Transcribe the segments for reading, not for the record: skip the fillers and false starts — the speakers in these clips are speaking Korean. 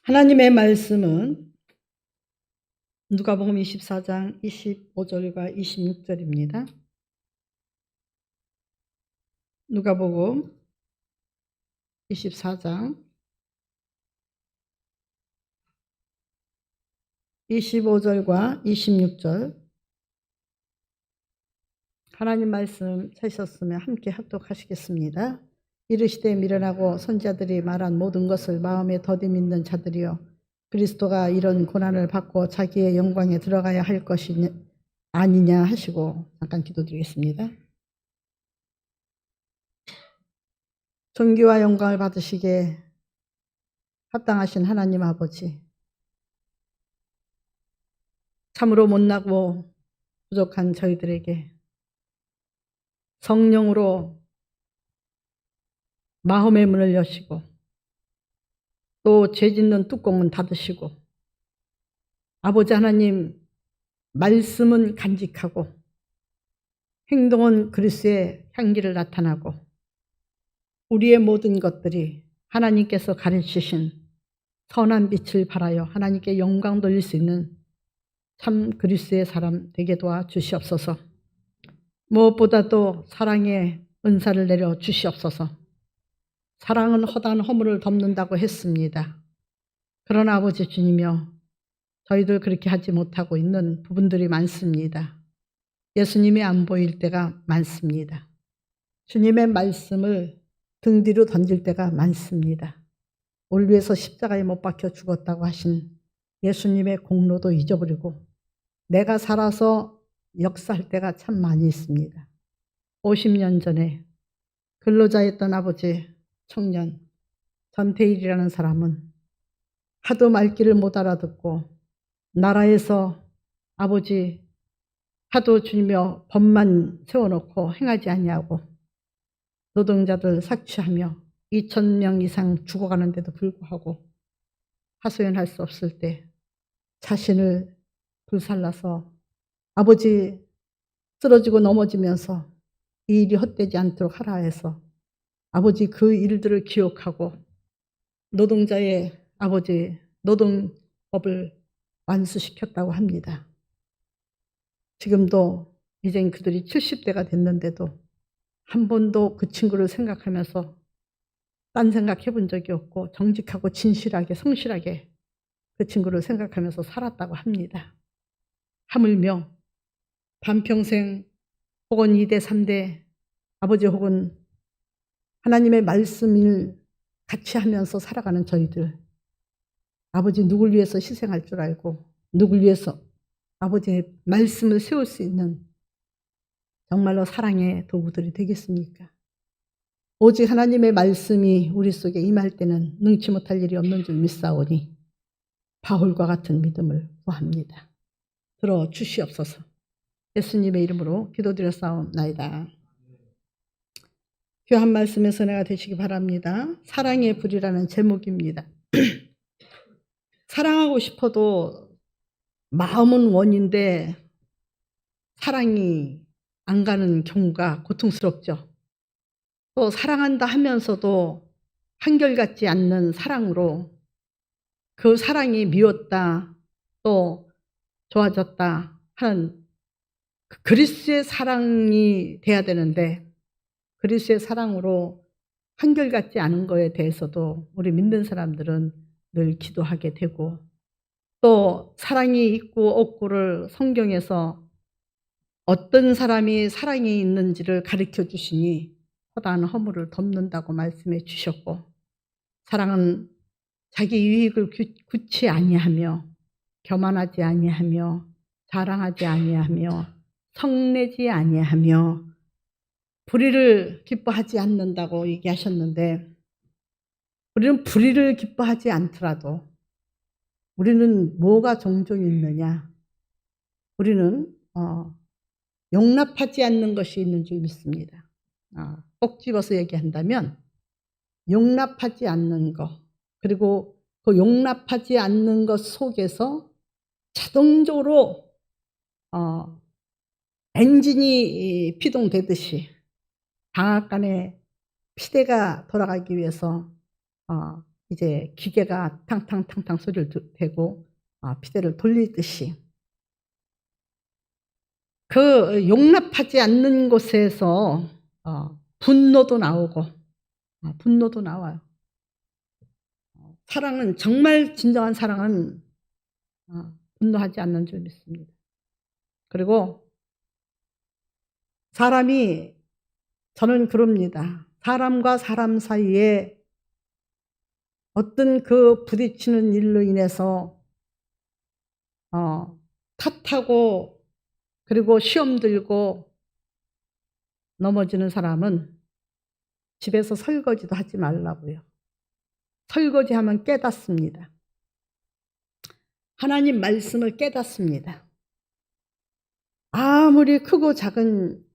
하나님의 말씀은 누가복음 24장 25절과 26절입니다. 누가복음 24장 25절과 26절. 하나님 말씀 찾으셨으면 함께 합독하시겠습니다. 이르시되 미련하고 선지자들이 말한 모든 것을 마음에 더디 믿는 자들이여, 그리스도가 이런 고난을 받고 자기의 영광에 들어가야 할 것이 아니냐 하시고, 잠깐 기도드리겠습니다. 존귀와 영광을 받으시기에 합당하신 하나님 아버지, 참으로 못나고 부족한 저희들에게 성령으로 마음의 문을 여시고 또 죄 짓는 뚜껑은 닫으시고, 아버지 하나님, 말씀은 간직하고 행동은 그리스도의 향기를 나타나고, 우리의 모든 것들이 하나님께서 가르치신 선한 빛을 발하여 하나님께 영광 돌릴 수 있는 참 그리스도의 사람 되게 도와 주시옵소서. 무엇보다도 사랑의 은사를 내려 주시옵소서. 사랑은 허다한 허물을 덮는다고 했습니다. 그러나 아버지 주님이여, 저희들 그렇게 하지 못하고 있는 부분들이 많습니다. 예수님이 안 보일 때가 많습니다. 주님의 말씀을 등 뒤로 던질 때가 많습니다. 우리 위해서 십자가에 못 박혀 죽었다고 하신 예수님의 공로도 잊어버리고 내가 살아서 역사할 때가 참 많이 있습니다. 50년 전에 근로자였던 아버지 청년 전태일이라는 사람은 하도 말귀를 못 알아듣고 나라에서 아버지 하도 주님여 법만 세워놓고 행하지 아니하고 노동자들 삭취하며 2,000명 이상 죽어가는데도 불구하고 하소연할 수 없을 때 자신을 불살라서 아버지 쓰러지고 넘어지면서 이 일이 헛되지 않도록 하라 해서 아버지 그 일들을 기억하고 노동자의 아버지 노동법을 완수시켰다고 합니다. 지금도 이젠 그들이 70대가 됐는데도 한 번도 그 친구를 생각하면서 딴 생각해 본 적이 없고 정직하고 진실하게 성실하게 그 친구를 생각하면서 살았다고 합니다. 하물며 반평생 혹은 2대 3대 아버지 혹은 하나님의 말씀을 같이 하면서 살아가는 저희들, 아버지 누굴 위해서 희생할 줄 알고 누굴 위해서 아버지의 말씀을 세울 수 있는 정말로 사랑의 도구들이 되겠습니까? 오직 하나님의 말씀이 우리 속에 임할 때는 능치 못할 일이 없는 줄 믿사오니 바울과 같은 믿음을 구합니다. 들어 주시옵소서. 예수님의 이름으로 기도드렸사옵나이다. 귀한 말씀의 선회가 되시기 바랍니다. 사랑의 불이라는 제목입니다. 사랑하고 싶어도 마음은 원인데 사랑이 안 가는 경우가 고통스럽죠. 또 사랑한다 하면서도 한결같지 않는 사랑으로 그 사랑이 미웠다 또 좋아졌다 하는 그리스도의 사랑이 돼야 되는데 그리스도의 사랑으로 한결같지 않은 거에 대해서도 우리 믿는 사람들은 늘 기도하게 되고, 또 사랑이 있고 없고를 성경에서 어떤 사람이 사랑이 있는지를 가르쳐 주시니 허다한 허물을 덮는다고 말씀해 주셨고, 사랑은 자기 유익을 구치 아니하며 교만하지 아니하며 자랑하지 아니하며 성내지 아니하며 불의를 기뻐하지 않는다고 얘기하셨는데, 우리는 불의를 기뻐하지 않더라도 우리는 뭐가 종종이 있느냐? 우리는 용납하지 않는 것이 있는 줄 믿습니다. 꼭 집어서 얘기한다면 용납하지 않는 것, 그리고 그 용납하지 않는 것 속에서 자동적으로 엔진이 피동되듯이 방앗간에 피대가 돌아가기 위해서 이제 기계가 탕탕탕탕 소리를 대고 피대를 돌리듯이 그 용납하지 않는 곳에서 분노도 나오고 분노도 나와요. 사랑은 정말 진정한 사랑은 분노하지 않는 줄 믿습니다. 그리고 사람이 저는 그럽니다. 사람과 사람 사이에 어떤 그 부딪히는 일로 인해서 탓하고 그리고 시험 들고 넘어지는 사람은 집에서 설거지도 하지 말라고요. 설거지하면 깨닫습니다. 하나님 말씀을 깨닫습니다. 아무리 크고 작은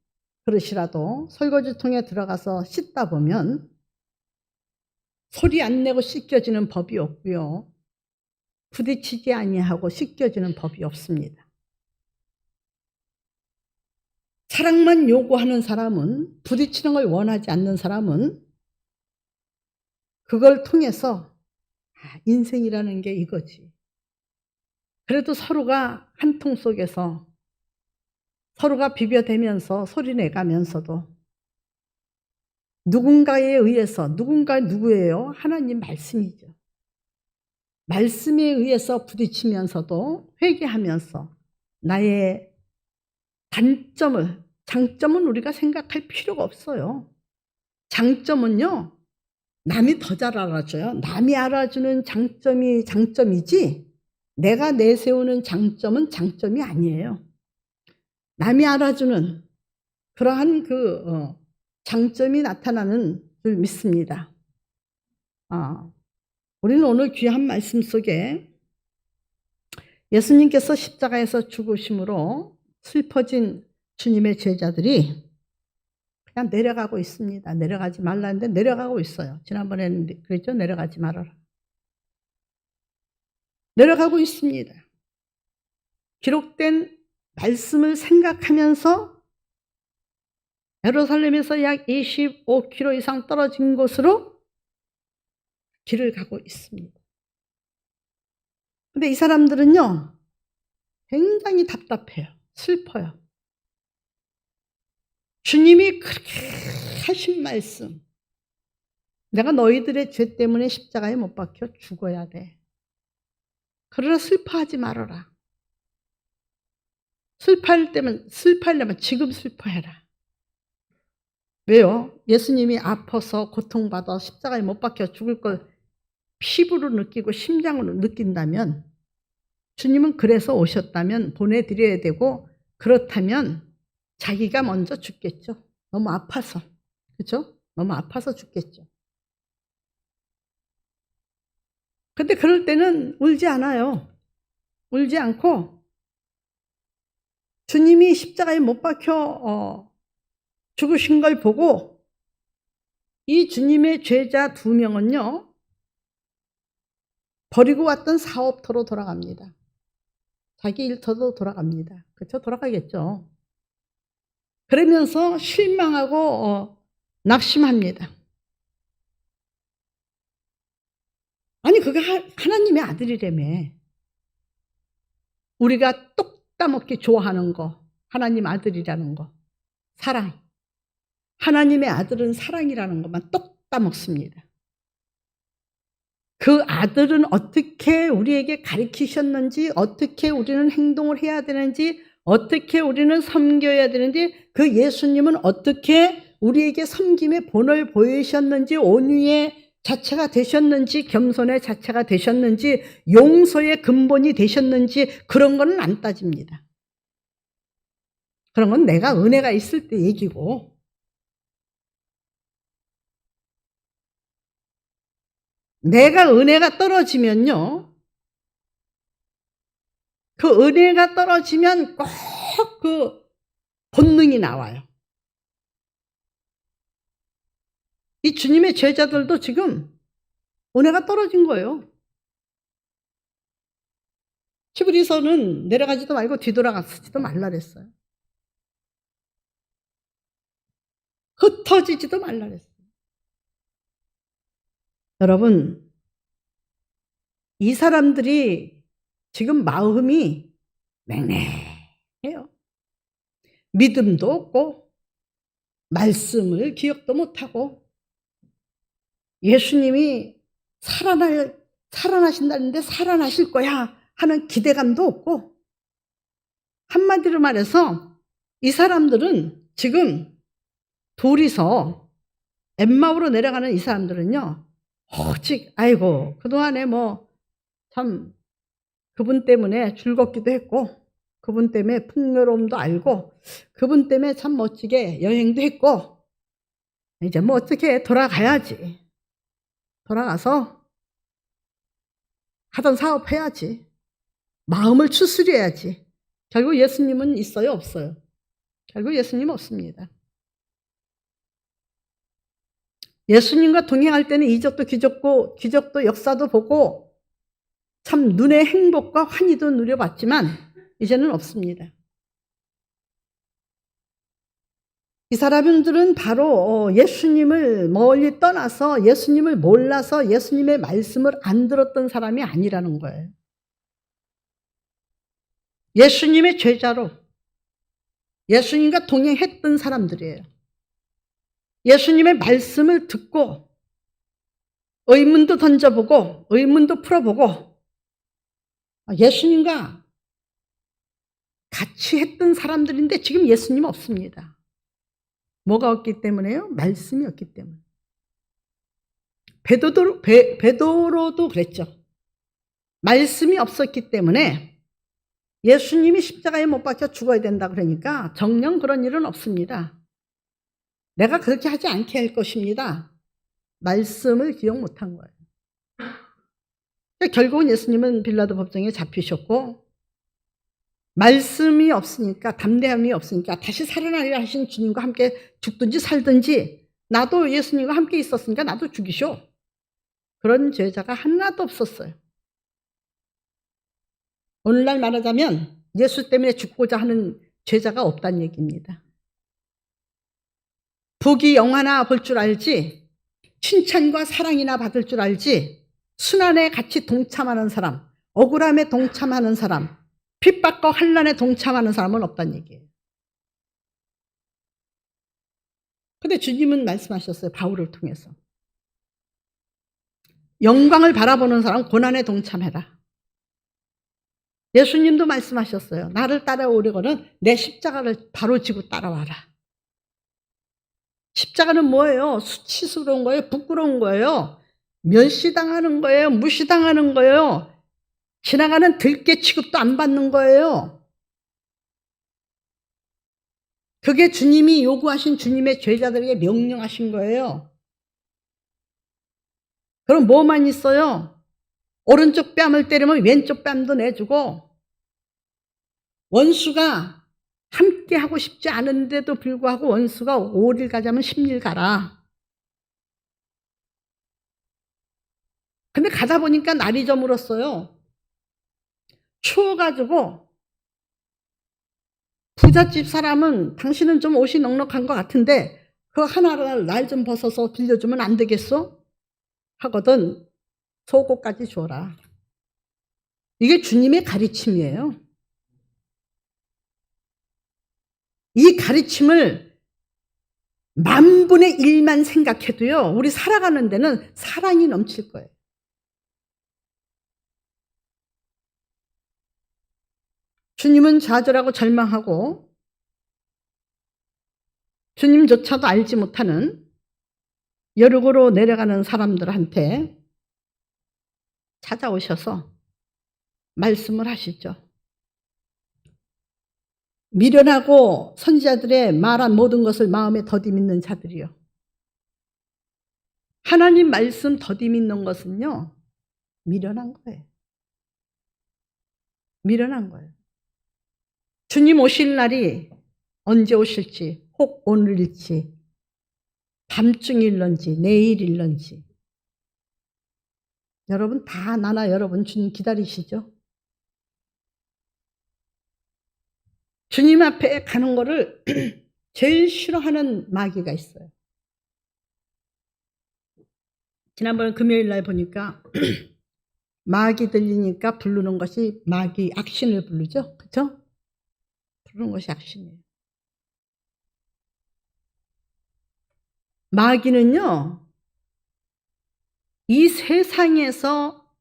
그릇이라도 설거지통에 들어가서 씻다 보면 소리 안 내고 씻겨지는 법이 없고요. 부딪히지 아니하고 씻겨지는 법이 없습니다. 사랑만 요구하는 사람은, 부딪히는 걸 원하지 않는 사람은 그걸 통해서 인생이라는 게 이거지. 그래도 서로가 한 통 속에서 서로가 비벼대면서 소리내가면서도 누군가에 의해서, 누군가 누구예요? 하나님 말씀이죠. 말씀에 의해서 부딪히면서도 회개하면서 나의 단점을, 장점은 우리가 생각할 필요가 없어요. 장점은요, 남이 더 잘 알아줘요. 남이 알아주는 장점이 장점이지 내가 내세우는 장점은 장점이 아니에요. 남이 알아주는 그러한 그 장점이 나타나는 줄 믿습니다. 우리는 오늘 귀한 말씀 속에 예수님께서 십자가에서 죽으심으로 슬퍼진 주님의 제자들이 그냥 내려가고 있습니다. 내려가지 말라는데 내려가고 있어요. 지난번에는 그랬죠? 내려가지 말아라. 내려가고 있습니다. 기록된 말씀을 생각하면서 예루살렘에서 약 25km 이상 떨어진 곳으로 길을 가고 있습니다. 근데 이 사람들은요, 굉장히 답답해요. 슬퍼요. 주님이 그렇게 하신 말씀, 내가 너희들의 죄 때문에 십자가에 못 박혀 죽어야 돼. 그러나 슬퍼하지 말아라. 슬퍼하려면 지금 슬퍼해라. 왜요? 예수님이 아파서 고통받아 십자가에 못 박혀 죽을 걸 피부로 느끼고 심장으로 느낀다면, 주님은 그래서 오셨다면 보내드려야 되고, 그렇다면 자기가 먼저 죽겠죠. 너무 아파서. 그렇죠? 너무 아파서 죽겠죠. 근데 그럴 때는 울지 않아요. 울지 않고 주님이 십자가에 못 박혀 죽으신 걸 보고 이 주님의 제자 2명은요, 버리고 왔던 사업터로 돌아갑니다. 자기 일터로 돌아갑니다. 그렇죠? 돌아가겠죠. 그러면서 실망하고 낙심합니다. 아니 그게 하나님의 아들이라며. 우리가 똑 따먹기 좋아하는 거, 하나님 아들이라는 거, 사랑. 하나님의 아들은 사랑이라는 것만 똑 따먹습니다. 그 아들은 어떻게 우리에게 가르치셨는지, 어떻게 우리는 행동을 해야 되는지, 어떻게 우리는 섬겨야 되는지, 그 예수님은 어떻게 우리에게 섬김의 본을 보이셨는지, 온유의 자체가 되셨는지, 겸손의 자체가 되셨는지, 용서의 근본이 되셨는지, 그런 거는 안 따집니다. 그런 건 내가 은혜가 있을 때 얘기고, 내가 은혜가 떨어지면요, 그 은혜가 떨어지면 꼭 그 본능이 나와요. 이 주님의 제자들도 지금 은혜가 떨어진 거예요. 히브리서는 내려가지도 말고 뒤돌아가지도 말라 그랬어요. 흩어지지도 말라 그랬어요. 여러분, 이 사람들이 지금 마음이 맹맹해요. 믿음도 없고 말씀을 기억도 못하고 예수님이 살아나신다는데 살아나실 거야 하는 기대감도 없고, 한마디로 말해서 이 사람들은 지금 둘이서 엠마오로 내려가는 이 사람들은요, 오직 아이고 그동안에 참 그분 때문에 즐겁기도 했고 그분 때문에 풍요로움도 알고 그분 때문에 참 멋지게 여행도 했고 이제 어떻게 돌아가야지. 돌아가서 하던 사업 해야지. 마음을 추스려야지. 결국 예수님은 있어요, 없어요? 결국 예수님 없습니다. 예수님과 동행할 때는 이적도 기적도 역사도 보고 참 눈의 행복과 환희도 누려봤지만 이제는 없습니다. 이 사람들은 바로 예수님을 멀리 떠나서 예수님을 몰라서 예수님의 말씀을 안 들었던 사람이 아니라는 거예요. 예수님의 제자로 예수님과 동행했던 사람들이에요. 예수님의 말씀을 듣고 의문도 던져보고 의문도 풀어보고 예수님과 같이 했던 사람들인데 지금 예수님 없습니다. 뭐가 없기 때문에요? 말씀이 없기 때문에. 베드로도 그랬죠. 말씀이 없었기 때문에 예수님이 십자가에 못 박혀 죽어야 된다 그러니까 정녕 그런 일은 없습니다. 내가 그렇게 하지 않게 할 것입니다. 말씀을 기억 못한 거예요. 결국은 예수님은 빌라도 법정에 잡히셨고 말씀이 없으니까, 담대함이 없으니까 다시 살아나리라 하신 주님과 함께 죽든지 살든지 나도 예수님과 함께 있었으니까 나도 죽이쇼. 그런 제자가 하나도 없었어요. 오늘날 말하자면 예수 때문에 죽고자 하는 제자가 없다는 얘기입니다. 복이 영화나 볼 줄 알지, 칭찬과 사랑이나 받을 줄 알지, 순환에 같이 동참하는 사람, 억울함에 동참하는 사람, 핍박과 환난에 동참하는 사람은 없다는 얘기예요. 근데 주님은 말씀하셨어요. 바울을 통해서. 영광을 바라보는 사람 고난에 동참해라. 예수님도 말씀하셨어요. 나를 따라오려거든 내 십자가를 바로 지고 따라와라. 십자가는 뭐예요? 수치스러운 거예요? 부끄러운 거예요? 멸시당하는 거예요? 무시당하는 거예요? 지나가는 들깨 취급도 안 받는 거예요. 그게 주님이 요구하신 주님의 제자들에게 명령하신 거예요. 그럼 뭐만 있어요? 오른쪽 뺨을 때리면 왼쪽 뺨도 내주고, 원수가 함께 하고 싶지 않은데도 불구하고 원수가 5일 가자면 10일 가라. 근데 가다 보니까 날이 저물었어요. 추워가지고 부잣집 사람은 당신은 좀 옷이 넉넉한 것 같은데 그 하나를 날 좀 벗어서 빌려주면 안 되겠어? 하거든 속옷까지 줘라. 이게 주님의 가르침이에요. 이 가르침을 10,000분의 1만 생각해도요, 우리 살아가는 데는 사랑이 넘칠 거예요. 주님은 좌절하고 절망하고 주님조차도 알지 못하는 여륙으로 내려가는 사람들한테 찾아오셔서 말씀을 하시죠. 미련하고 선지자들의 말한 모든 것을 마음에 더디 믿는 자들이요. 하나님 말씀 더디 믿는 것은요, 미련한 거예요. 미련한 거예요. 주님 오실 날이 언제 오실지, 혹 오늘일지, 밤중일런지, 내일일런지. 여러분 다 나나 여러분 주님 기다리시죠? 주님 앞에 가는 거를 제일 싫어하는 마귀가 있어요. 지난번 금요일 날 보니까 막이 들리니까 부르는 것이 막이 악신을 부르죠. 그렇죠? 부르는 것이 악신이에요. 마귀는요, 이 세상에서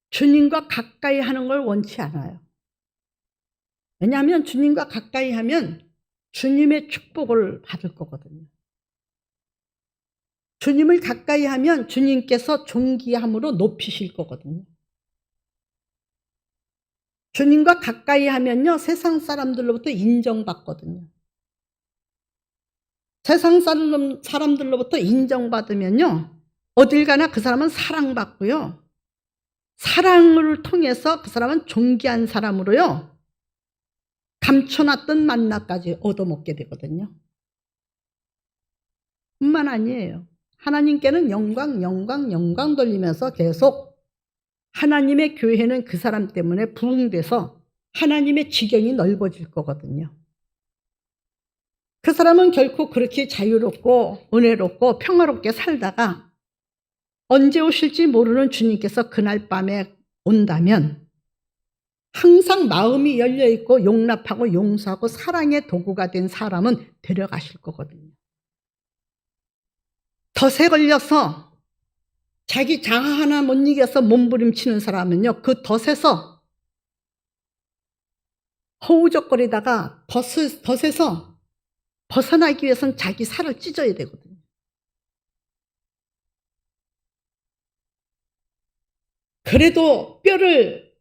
주님과 가까이 하는 걸 원치 않아요. 왜냐하면 주님과 가까이 하면 주님의 축복을 받을 거거든요. 주님을 가까이 하면 주님께서 존귀함으로 높이실 거거든요. 주님과 가까이 하면요, 세상 사람들로부터 인정받거든요. 세상 사람들로부터 인정받으면요, 어딜 가나 그 사람은 사랑받고요, 사랑을 통해서 그 사람은 존귀한 사람으로요, 감춰놨던 만나까지 얻어먹게 되거든요. 뿐만 아니에요. 하나님께는 영광, 영광, 영광 돌리면서 계속 하나님의 교회는 그 사람 때문에 부흥돼서 하나님의 지경이 넓어질 거거든요. 그 사람은 결코 그렇게 자유롭고 은혜롭고 평화롭게 살다가 언제 오실지 모르는 주님께서 그날 밤에 온다면 항상 마음이 열려있고 용납하고 용서하고 사랑의 도구가 된 사람은 데려가실 거거든요. 덫에 걸려서 자기 자아 하나 못 이겨서 몸부림치는 사람은요, 그 덫에서 허우적거리다가 덫에서 벗어나기 위해서는 자기 살을 찢어야 되거든요. 그래도 뼈를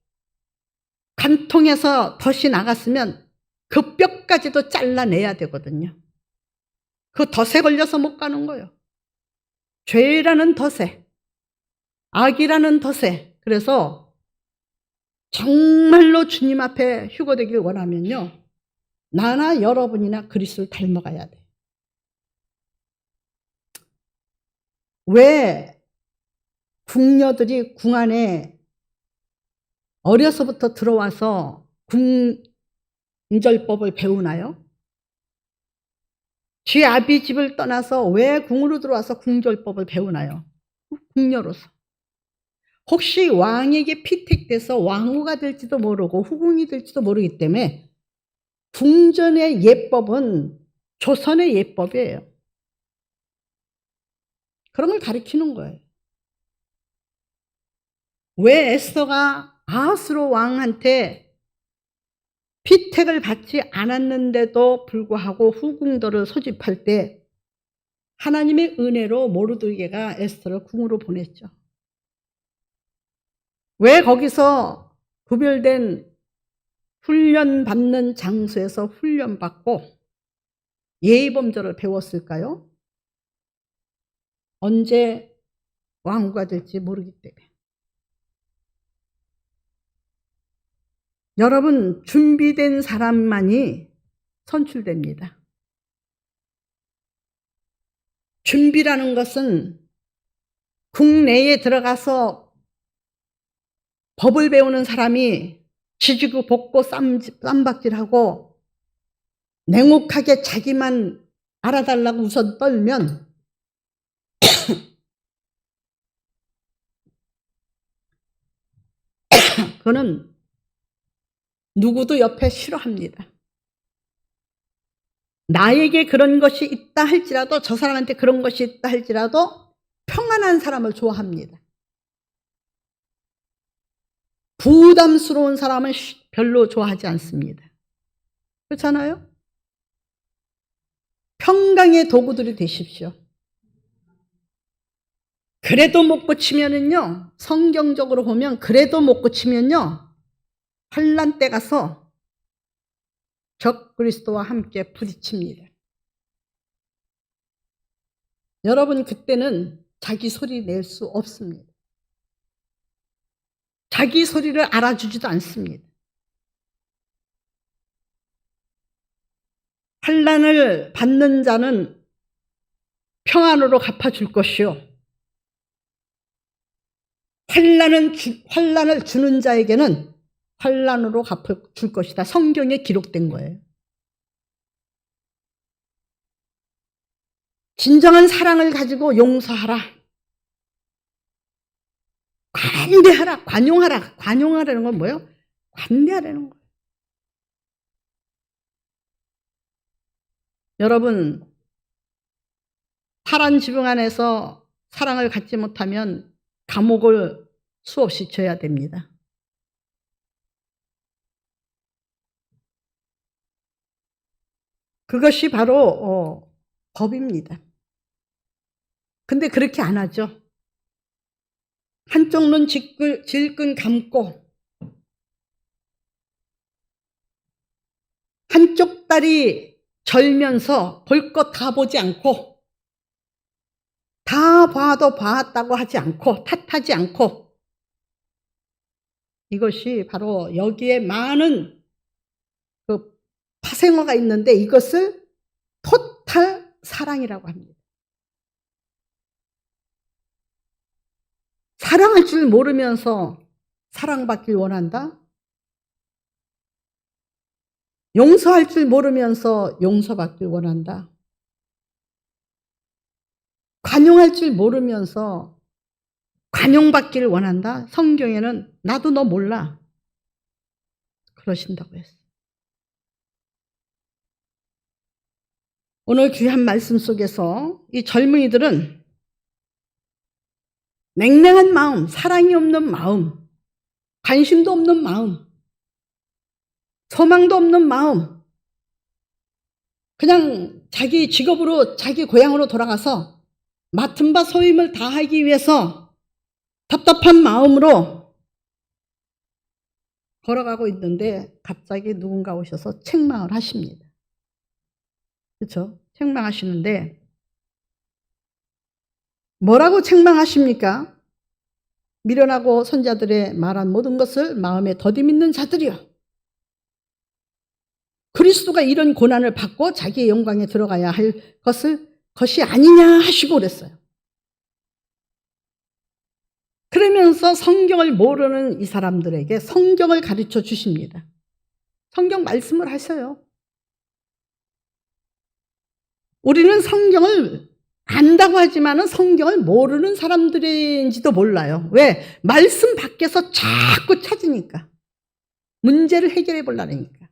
관통해서 덫이 나갔으면 그 뼈까지도 잘라내야 되거든요. 그 덫에 걸려서 못 가는 거예요. 죄라는 덫에, 악이라는 덫에. 그래서 정말로 주님 앞에 휴거되길 원하면요, 나나 여러분이나 그리스도를 닮아가야 돼. 왜 궁녀들이 궁 안에 어려서부터 들어와서 궁절법을 배우나요? 지 아비 집을 떠나서 왜 궁으로 들어와서 궁절법을 배우나요? 궁녀로서. 혹시 왕에게 피택돼서 왕후가 될지도 모르고 후궁이 될지도 모르기 때문에 궁전의 예법은 조선의 예법이에요. 그런 걸 가리키는 거예요. 왜 에스더가 아하스로 왕한테 피택을 받지 않았는데도 불구하고 후궁들을 소집할 때 하나님의 은혜로 모르드게가 에스더를 궁으로 보냈죠. 왜 거기서 구별된 훈련받는 장소에서 훈련받고 예의범절을 배웠을까요? 언제 왕후가 될지 모르기 때문에. 여러분, 준비된 사람만이 선출됩니다. 준비라는 것은 국내에 들어가서 법을 배우는 사람이 지지고 볶고 쌈박질하고 냉혹하게 자기만 알아달라고 우선 떨면 그거는 누구도 옆에 싫어합니다. 나에게 그런 것이 있다 할지라도, 저 사람한테 그런 것이 있다 할지라도 평안한 사람을 좋아합니다. 부담스러운 사람은 별로 좋아하지 않습니다. 그렇잖아요? 평강의 도구들이 되십시오. 그래도 못 고치면은요, 성경적으로 보면 그래도 못 고치면요, 환난 때 가서 적그리스도와 함께 부딪힙니다. 여러분, 그때는 자기 소리 낼 수 없습니다. 자기 소리를 알아주지도 않습니다. 환난을 받는 자는 평안으로 갚아줄 것이요, 환난을 주는 자에게는 환난으로 갚아줄 것이다. 성경에 기록된 거예요. 진정한 사랑을 가지고 용서하라. 관대하라, 관용하라. 관용하라는 건 뭐예요? 관대하라는 거예요. 여러분, 파란 지붕 안에서 사랑을 갖지 못하면 감옥을 수없이 져야 됩니다. 그것이 바로 법입니다. 근데 그렇게 안 하죠. 한쪽 눈 질끈 감고 한쪽 다리 절면서 볼 것 다 보지 않고 다 봐도 봤다고 하지 않고 탓하지 않고, 이것이 바로 여기에 많은 그 파생어가 있는데 이것을 토탈 사랑이라고 합니다. 사랑할 줄 모르면서 사랑받길 원한다? 용서할 줄 모르면서 용서받길 원한다? 관용할 줄 모르면서 관용받기를 원한다? 성경에는 나도 너 몰라 그러신다고 했어요. 오늘 귀한 말씀 속에서 이 젊은이들은 냉랭한 마음, 사랑이 없는 마음, 관심도 없는 마음, 소망도 없는 마음, 그냥 자기 직업으로 자기 고향으로 돌아가서 맡은 바 소임을 다하기 위해서 답답한 마음으로 걸어가고 있는데 갑자기 누군가 오셔서 책망을 하십니다. 그렇죠? 책망하시는데 뭐라고 책망하십니까? 미련하고 선자들의 말한 모든 것을 마음에 더디 믿는 자들이요, 그리스도가 이런 고난을 받고 자기의 영광에 들어가야 할 것이 아니냐 하시고 그랬어요. 그러면서 성경을 모르는 이 사람들에게 성경을 가르쳐 주십니다. 성경 말씀을 하셔요. 우리는 성경을 안다고 하지만 성경을 모르는 사람들인지도 몰라요. 왜? 말씀 밖에서 자꾸 찾으니까. 문제를 해결해 보려니까.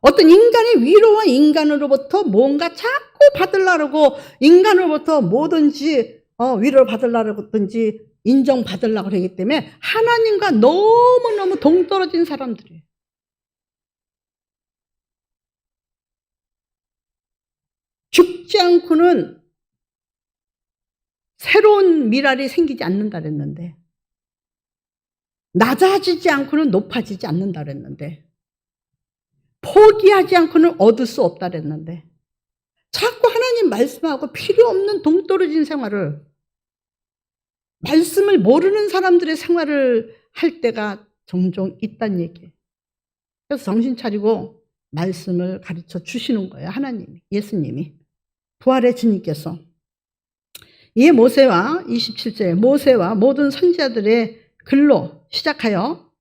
어떤 인간의 위로와 인간으로부터 뭔가 자꾸 받으려고, 인간으로부터 뭐든지 위로를 받으려든지 인정받으려고 하기 때문에 하나님과 너무너무 동떨어진 사람들이에요. 죽지 않고는 새로운 미랄이 생기지 않는다 그랬는데, 낮아지지 않고는 높아지지 않는다 그랬는데, 포기하지 않고는 얻을 수 없다 그랬는데, 자꾸 하나님 말씀하고 필요 없는 동떨어진 생활을, 말씀을 모르는 사람들의 생활을 할 때가 종종 있다는 얘기예요. 그래서 정신 차리고 말씀을 가르쳐 주시는 거예요. 하나님이, 예수님이, 부활의 주님께서. 이 모세와 27절에 모세와 모든 선지자들의 글로 시작하여,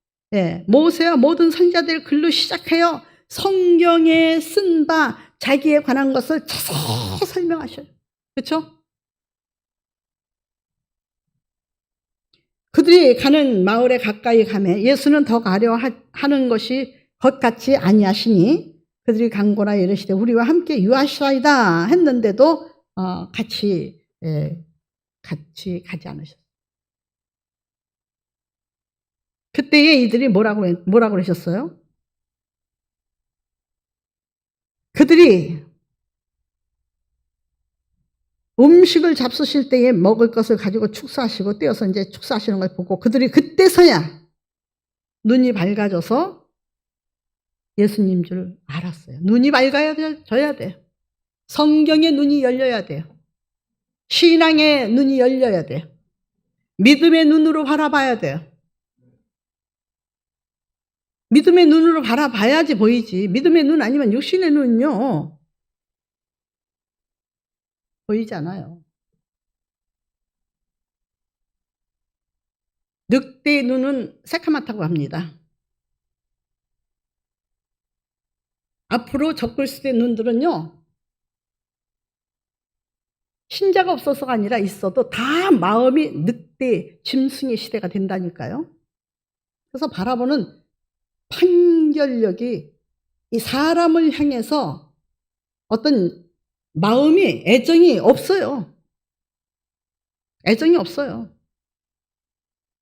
모세와 모든 선지자들의 글로 시작하여 성경에 쓴 바 자기에 관한 것을 자세히 설명하셔요. 그렇죠? 그들이 가는 마을에 가까이 가매 예수는 더 가려 하는 것이 것 같이 아니하시니 그들이 간고나 이르시되 우리와 함께 유하시리이다 했는데도 같이 가지 않으셨어요. 그때에 이들이 뭐라고 그러셨어요? 그들이 음식을 잡수실 때에 먹을 것을 가지고 축사하시고 떼어서 이제 축사하시는 걸 보고 그들이 그때서야 눈이 밝아져서 예수님 줄 알았어요. 눈이 밝아져야 돼요. 성경의 눈이 열려야 돼요. 신앙의 눈이 열려야 돼요. 믿음의 눈으로 바라봐야 돼요. 믿음의 눈으로 바라봐야지 보이지. 믿음의 눈 아니면 육신의 눈은요, 보이지 않아요. 늑대의 눈은 새카맣다고 합니다. 앞으로 적글스의 눈들은요, 신자가 없어서가 아니라 있어도 다 마음이 늑대, 짐승의 시대가 된다니까요. 그래서 바라보는 판결력이 이 사람을 향해서 어떤 마음이, 애정이 없어요. 애정이 없어요.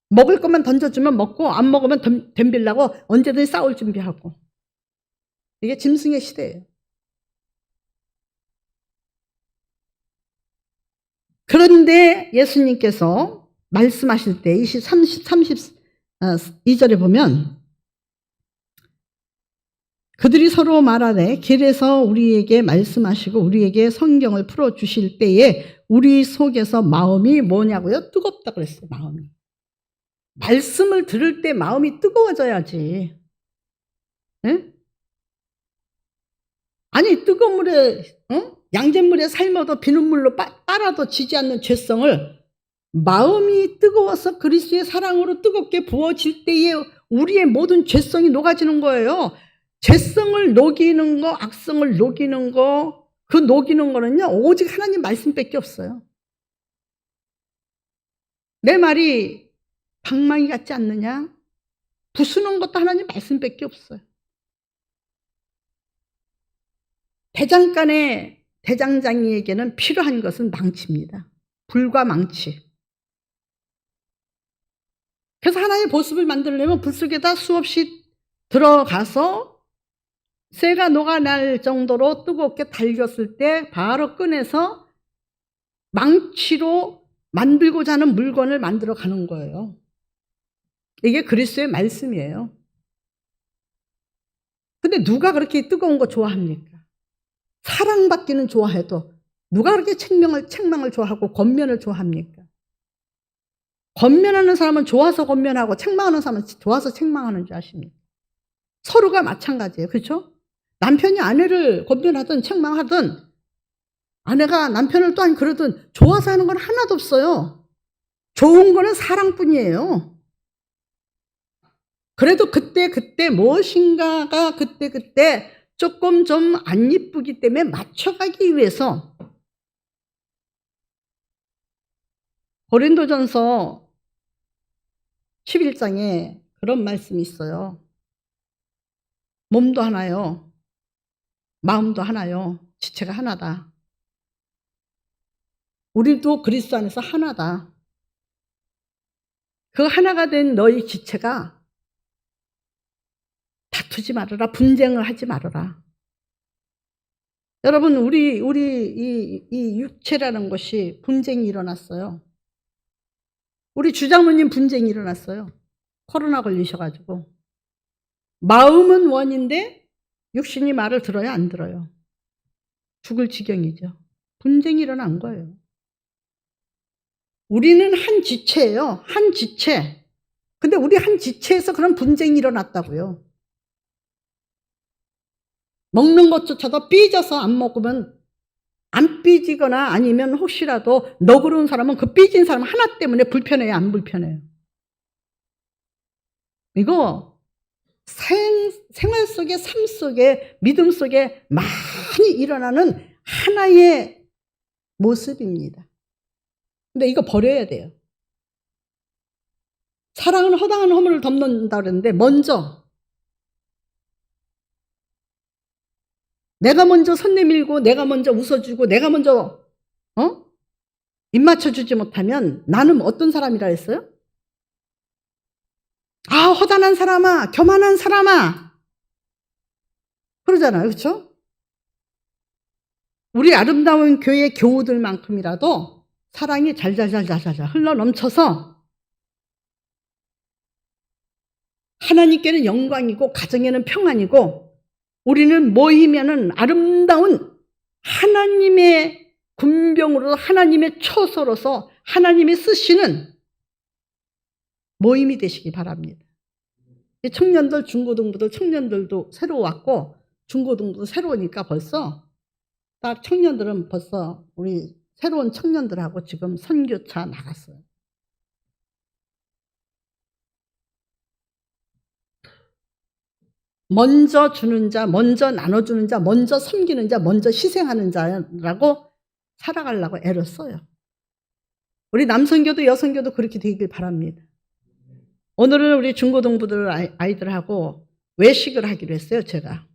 먹을 것만 던져주면 먹고 안 먹으면 덤빌라고 언제든지 싸울 준비하고. 이게 짐승의 시대예요. 그런데 예수님께서 말씀하실 때 32절에 보면 그들이 서로 말하되 길에서 우리에게 말씀하시고 우리에게 성경을 풀어주실 때에 우리 속에서 마음이 뭐냐고요? 뜨겁다 그랬어요. 마음이. 말씀을 들을 때 마음이 뜨거워져야지. 에? 아니 뜨거운 물에 양잿물에 삶아도 비눗물로 빨아도 지지 않는 죄성을 마음이 뜨거워서 그리스도의 사랑으로 뜨겁게 부어질 때에 우리의 모든 죄성이 녹아지는 거예요. 죄성을 녹이는 거, 악성을 녹이는 거, 그 녹이는 거는요 오직 하나님 말씀밖에 없어요. 내 말이 방망이 같지 않느냐? 부수는 것도 하나님 말씀밖에 없어요. 대장간의 대장장이에게는 필요한 것은 망치입니다. 불과 망치. 그래서 하나의 보습을 만들려면 불 속에다 수없이 들어가서 쇠가 녹아날 정도로 뜨겁게 달겼을 때 바로 꺼내서 망치로 만들고자 하는 물건을 만들어 가는 거예요. 이게 그리스도의 말씀이에요. 근데 누가 그렇게 뜨거운 거 좋아합니까? 사랑받기는 좋아해도 누가 그렇게 책망을 좋아하고 권면을 좋아합니까? 권면하는 사람은 좋아서 권면하고 책망하는 사람은 좋아서 책망하는 줄 아십니까? 서로가 마찬가지예요. 그렇죠? 남편이 아내를 권면하든 책망하든 아내가 남편을 또한 그러든 좋아서 하는 건 하나도 없어요. 좋은 거는 사랑뿐이에요. 그래도 그때 무엇인가가 그때 조금 좀 안 이쁘기 때문에 맞춰가기 위해서 고린도전서 11장에 그런 말씀이 있어요. 몸도 하나요. 마음도 하나요. 지체가 하나다. 우리도 그리스도 안에서 하나다. 그 하나가 된 너희 지체가 다투지 말아라. 분쟁을 하지 말아라. 여러분 우리 이 육체라는 것이 분쟁이 일어났어요. 우리 주장모님 분쟁이 일어났어요. 코로나 걸리셔가지고. 마음은 원인데 육신이 말을 들어야 안 들어요. 죽을 지경이죠. 분쟁이 일어난 거예요. 우리는 한 지체예요. 한 지체. 근데 우리 한 지체에서 그런 분쟁이 일어났다고요. 먹는 것조차도 삐져서 안 먹으면 안 삐지거나 아니면 혹시라도 너그러운 사람은 그 삐진 사람 하나 때문에 불편해요? 안 불편해요? 이거 생활 속에 삶 속에 믿음 속에 많이 일어나는 하나의 모습입니다. 근데 이거 버려야 돼요. 사랑은 허당한 허물을 덮는다 그랬는데 먼저 내가 먼저 손 내밀고 내가 먼저 웃어주고 내가 먼저 입 맞춰주지 못하면 나는 어떤 사람이라 했어요? 아 허단한 사람아 교만한 사람아 그러잖아요. 그렇죠? 우리 아름다운 교회 교우들만큼이라도 사랑이 잘잘잘잘잘 흘러넘쳐서 하나님께는 영광이고 가정에는 평안이고 우리는 모이면은 아름다운 하나님의 군병으로 하나님의 처소로서 하나님이 쓰시는 모임이 되시기 바랍니다. 청년들, 중고등부들, 청년들도 새로 왔고 중고등부도 새로 오니까 벌써 딱 청년들은 벌써 우리 새로운 청년들하고 지금 선교차 나갔어요. 먼저 주는 자, 먼저 나눠주는 자, 먼저 섬기는 자, 먼저 희생하는 자라고 살아가려고 애를 써요. 우리 남성교도 여성교도 그렇게 되길 바랍니다. 오늘은 우리 중고등부들 아이들하고 외식을 하기로 했어요, 제가.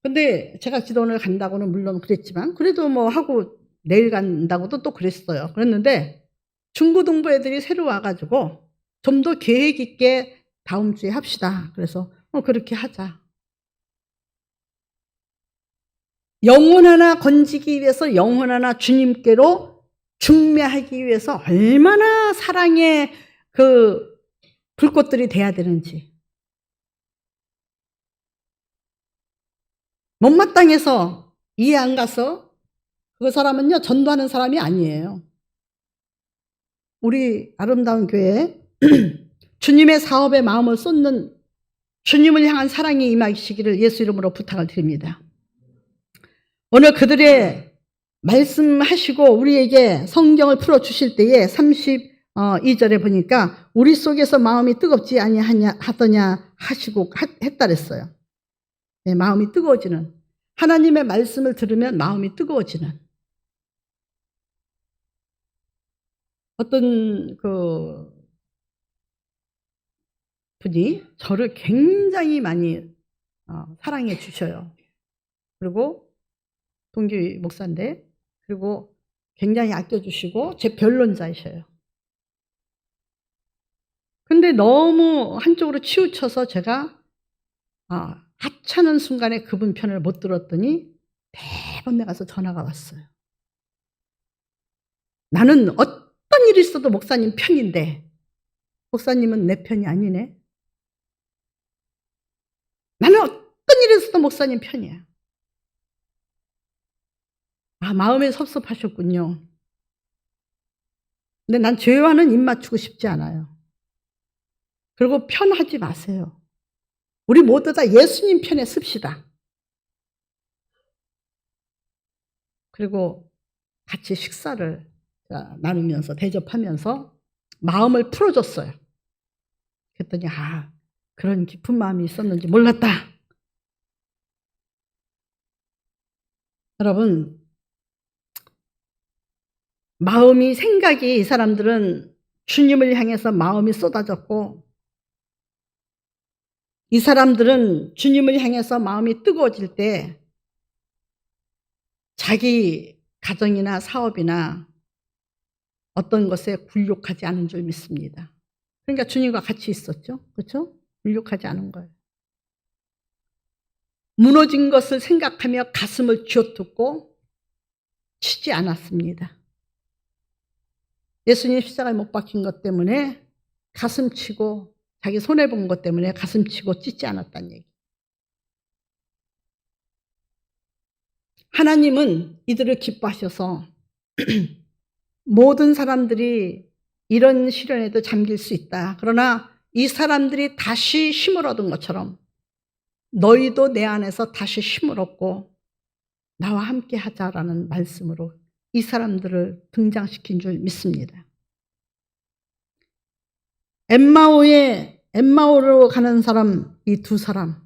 근데 제가 기도원을 간다고는 물론 그랬지만 그래도 뭐 하고 내일 간다고도 또 그랬어요. 그랬는데 중고등부 애들이 새로 와 가지고 좀 더 계획 있게 다음 주에 합시다. 그래서 그렇게 하자. 영혼 하나 건지기 위해서 영혼 하나 주님께로 중매하기 위해서 얼마나 사랑의 그 불꽃들이 돼야 되는지. 못마땅해서 이해 안 가서 그 사람은요 전도하는 사람이 아니에요. 우리 아름다운 교회 주님의 사업에 마음을 쏟는 주님을 향한 사랑이 임하시기를 예수 이름으로 부탁을 드립니다. 오늘 그들의 말씀하시고 우리에게 성경을 풀어주실 때에 32절에 보니까 우리 속에서 마음이 뜨겁지 아니하더냐 하시고 했다 그랬어요. 네, 마음이 뜨거워지는, 하나님의 말씀을 들으면 마음이 뜨거워지는. 어떤 그 분이 저를 굉장히 많이 사랑해 주셔요. 그리고 동기 목사인데, 그리고 굉장히 아껴주시고 제 변론자이셔요. 근데 너무 한쪽으로 치우쳐서 제가 하찮은 순간에 그분 편을 못 들었더니 대번에 가서 전화가 왔어요. 나는 어떤 일이 있어도 목사님 편인데 목사님은 내 편이 아니네. 나는 어떤 일이 있어도 목사님 편이야. 마음이 섭섭하셨군요. 근데 난 죄와는 입 맞추고 싶지 않아요. 그리고 편하지 마세요. 우리 모두 다 예수님 편에 씁시다. 그리고 같이 식사를 나누면서 대접하면서 마음을 풀어줬어요. 그랬더니 그런 깊은 마음이 있었는지 몰랐다. 여러분, 마음이, 생각이, 이 사람들은 주님을 향해서 마음이 쏟아졌고 이 사람들은 주님을 향해서 마음이 뜨거워질 때 자기 가정이나 사업이나 어떤 것에 굴욕하지 않은 줄 믿습니다. 그러니까 주님과 같이 있었죠. 그렇죠? 굴욕하지 않은 거예요. 무너진 것을 생각하며 가슴을 쥐어뜯고 치지 않았습니다. 예수님 십자가에 못 박힌 것 때문에 가슴 치고 자기 손해본 것 때문에 가슴 치고 찢지 않았다는 얘기. 하나님은 이들을 기뻐하셔서 모든 사람들이 이런 시련에도 잠길 수 있다. 그러나 이 사람들이 다시 힘을 얻은 것처럼 너희도 내 안에서 다시 힘을 얻고 나와 함께 하자라는 말씀으로 이 사람들을 등장시킨 줄 믿습니다. 엠마오로 가는 사람, 이 두 사람,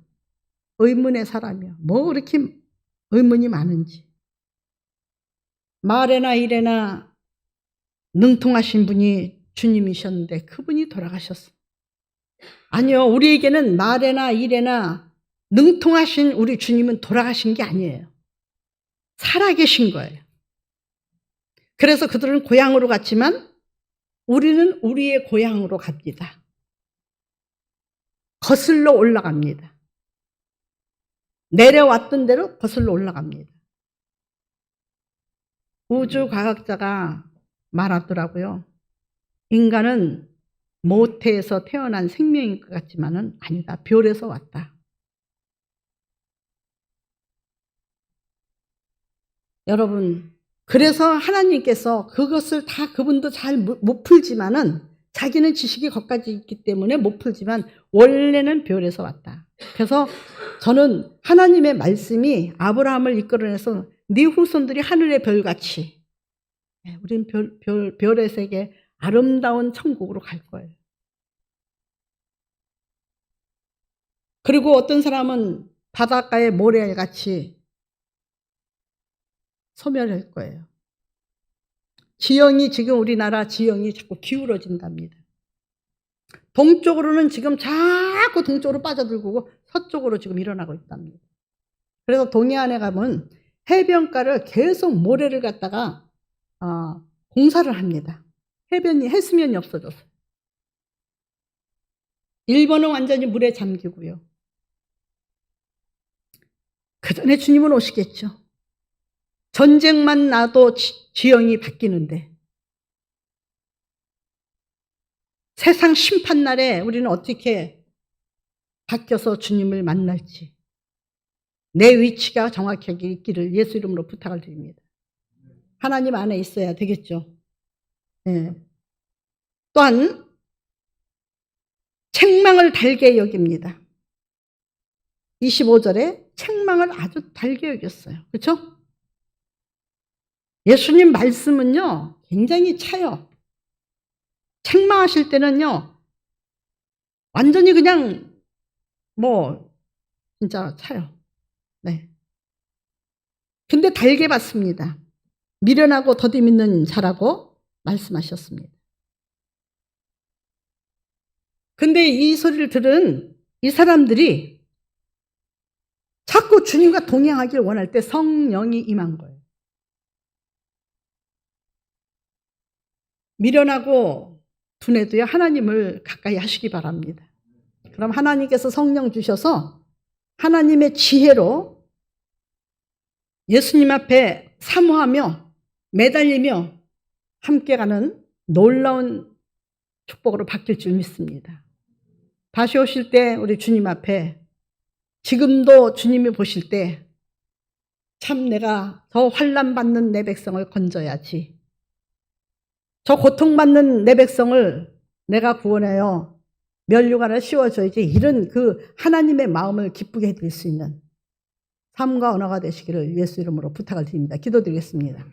의문의 사람이요. 뭐 그렇게 의문이 많은지. 말에나 일에나 능통하신 분이 주님이셨는데 그분이 돌아가셨어요. 아니요, 우리에게는 말에나 일에나 능통하신 우리 주님은 돌아가신 게 아니에요. 살아계신 거예요. 그래서 그들은 고향으로 갔지만 우리는 우리의 고향으로 갑니다. 거슬러 올라갑니다. 내려왔던 대로 거슬러 올라갑니다. 우주과학자가 말하더라고요. 인간은 모태에서 태어난 생명인 것 같지만은 아니다. 별에서 왔다. 여러분, 그래서 하나님께서 그것을 다 그분도 잘 못 풀지만은 자기는 지식이 거기까지 있기 때문에 못 풀지만 원래는 별에서 왔다. 그래서 저는 하나님의 말씀이 아브라함을 이끌어내서 네 후손들이 하늘의 별같이, 우린 별의 세계 아름다운 천국으로 갈 거예요. 그리고 어떤 사람은 바닷가의 모래알같이 소멸할 거예요. 지형이 지금 우리나라 지형이 자꾸 기울어진답니다. 동쪽으로는 지금 자꾸 동쪽으로 빠져들고 서쪽으로 지금 일어나고 있답니다. 그래서 동해안에 가면 해변가를 계속 모래를 갖다가 공사를 합니다. 해수면이 없어졌어요. 일본은 완전히 물에 잠기고요. 그 전에 주님은 오시겠죠. 전쟁만 나도 지형이 바뀌는데 세상 심판날에 우리는 어떻게 바뀌어서 주님을 만날지 내 위치가 정확하게 있기를 예수 이름으로 부탁을 드립니다. 하나님 안에 있어야 되겠죠. 네. 또한 책망을 달게 여깁니다. 25절에 책망을 아주 달게 여겼어요. 그렇죠? 예수님 말씀은요 굉장히 차요. 책망하실 때는요 완전히 그냥 진짜 차요. 네. 근데 달게 받습니다. 미련하고 더디 믿는 자라고 말씀하셨습니다. 근데 이 소리를 들은 이 사람들이 자꾸 주님과 동행하길 원할 때 성령이 임한 거예요. 미련하고 둔해도요 하나님을 가까이 하시기 바랍니다. 그럼 하나님께서 성령 주셔서 하나님의 지혜로 예수님 앞에 사모하며 매달리며 함께 가는 놀라운 축복으로 바뀔 줄 믿습니다. 다시 오실 때 우리 주님 앞에 지금도 주님이 보실 때 참 내가 더 환난받는 내 백성을 건져야지. 저 고통받는 내 백성을 내가 구원하여 면류관을 씌워줘야지. 이런 그 하나님의 마음을 기쁘게 해드릴 수 있는 삶과 언어가 되시기를 예수 이름으로 부탁을 드립니다. 기도드리겠습니다.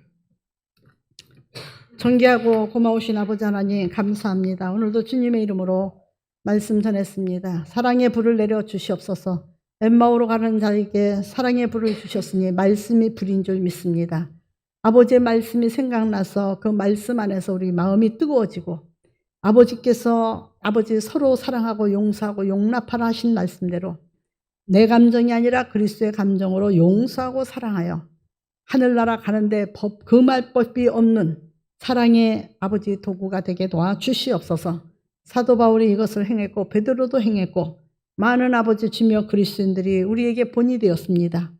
존귀하고 고마우신 아버지 하나님 감사합니다. 오늘도 주님의 이름으로 말씀 전했습니다. 사랑의 불을 내려 주시옵소서. 엠마오로 가는 자에게 사랑의 불을 주셨으니 말씀이 불인 줄 믿습니다. 아버지의 말씀이 생각나서 그 말씀 안에서 우리 마음이 뜨거워지고 아버지께서 아버지 서로 사랑하고 용서하고 용납하라 하신 말씀대로 내 감정이 아니라 그리스도의 감정으로 용서하고 사랑하여 하늘나라 가는데 금할 법이 없는 사랑의 아버지 도구가 되게 도와주시옵소서. 사도 바울이 이것을 행했고 베드로도 행했고 많은 아버지 주며 그리스도인들이 우리에게 본이 되었습니다.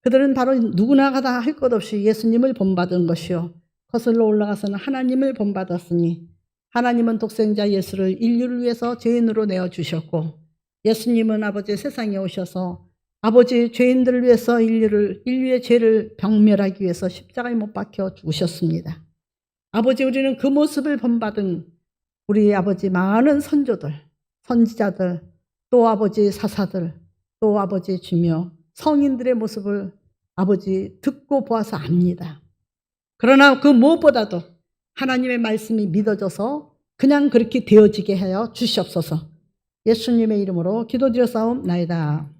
그들은 바로 누구나 다 할 것 없이 예수님을 본받은 것이요 거슬러 올라가서는 하나님을 본받았으니 하나님은 독생자 예수를 인류를 위해서 죄인으로 내어주셨고 예수님은 아버지 세상에 오셔서 아버지 죄인들을 위해서 인류의 죄를 병멸하기 위해서 십자가에 못 박혀 죽으셨습니다. 아버지 우리는 그 모습을 본받은 우리 아버지 많은 선조들, 선지자들, 또 아버지 사사들, 또 아버지 주며 성인들의 모습을 아버지 듣고 보아서 압니다. 그러나 그 무엇보다도 하나님의 말씀이 믿어져서 그냥 그렇게 되어지게 하여 주시옵소서. 예수님의 이름으로 기도드려 싸움나이다.